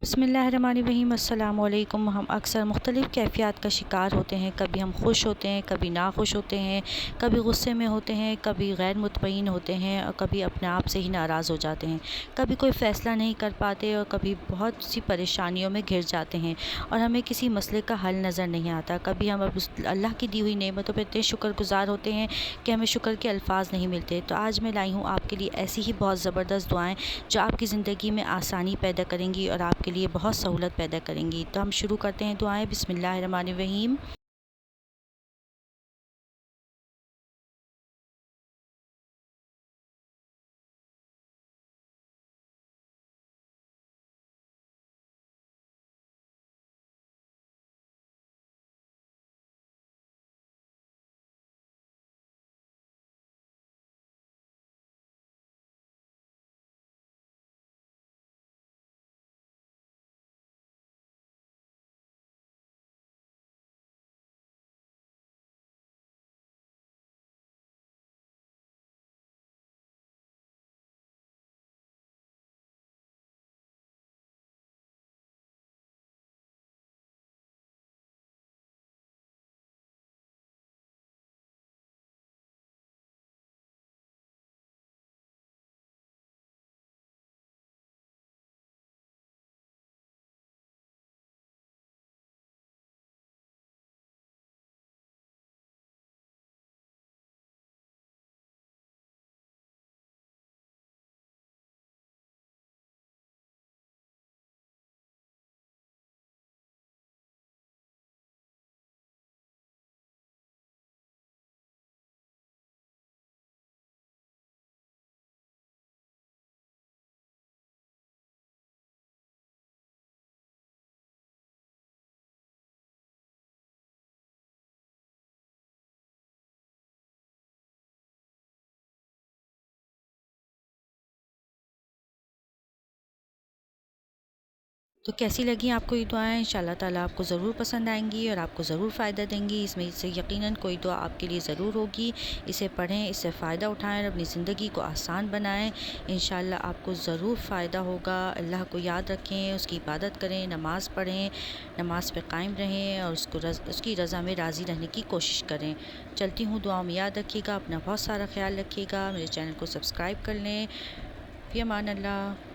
बिस्मिल्लाहिर्रहमानिर्रहीम। अस्सलामु अलैकुम। हम अक्सर मुख्तलिफ़ कैफ़ियत का शिकार होते हैं। कभी हम खुश होते हैं, कभी नाखुश होते हैं, कभी गुस्से में होते हैं, कभी गैर मुतमईन होते हैं और कभी अपने आप से ही नाराज़ हो जाते हैं। कभी कोई फ़ैसला नहीं कर पाते और कभी बहुत सी परेशानियों में घिर जाते हैं और हमें किसी मसले का हल नज़र नहीं आता। कभी हम उस अल्लाह की दी हुई नेमतों पर इतने शुक्रगुज़ार होते हैं कि हमें शुक्र के अल्फ़ाज़ नहीं मिलते। तो आज मैं लाई हूँ आपके लिए ऐसी ही बहुत ज़बरदस्त दुआएँ जो आपकी ज़िंदगी में आसानी पैदा करेंगी और आपके लिए बहुत सहूलत पैदा करेंगी। तो हम शुरू करते हैं दुआएं। बिस्मिल्लाहिर्रहमानिर्रहीम। तो कैसी लगी आपको ये दुआएं? इंशाअल्लाह ताला आपको ज़रूर पसंद आएंगी और आपको ज़रूर फ़ायदा देंगी। इसमें से यकीनन कोई दुआ आपके लिए ज़रूर होगी। इसे पढ़ें, इससे फ़ायदा उठाएं और अपनी ज़िंदगी को आसान बनाएं। इंशाअल्लाह आपको ज़रूर फ़ायदा होगा। अल्लाह को याद रखें, उसकी इबादत करें, नमाज़ पढ़ें, नमाज पे कायम रहें और उसकी रज़ा में राज़ी रहने की कोशिश करें। चलती हूँ, दुआ में याद रखिएगा, अपना बहुत सारा ख्याल रखिएगा। मेरे चैनल को सब्सक्राइब कर लें। फ़ी अमान अल्लाह।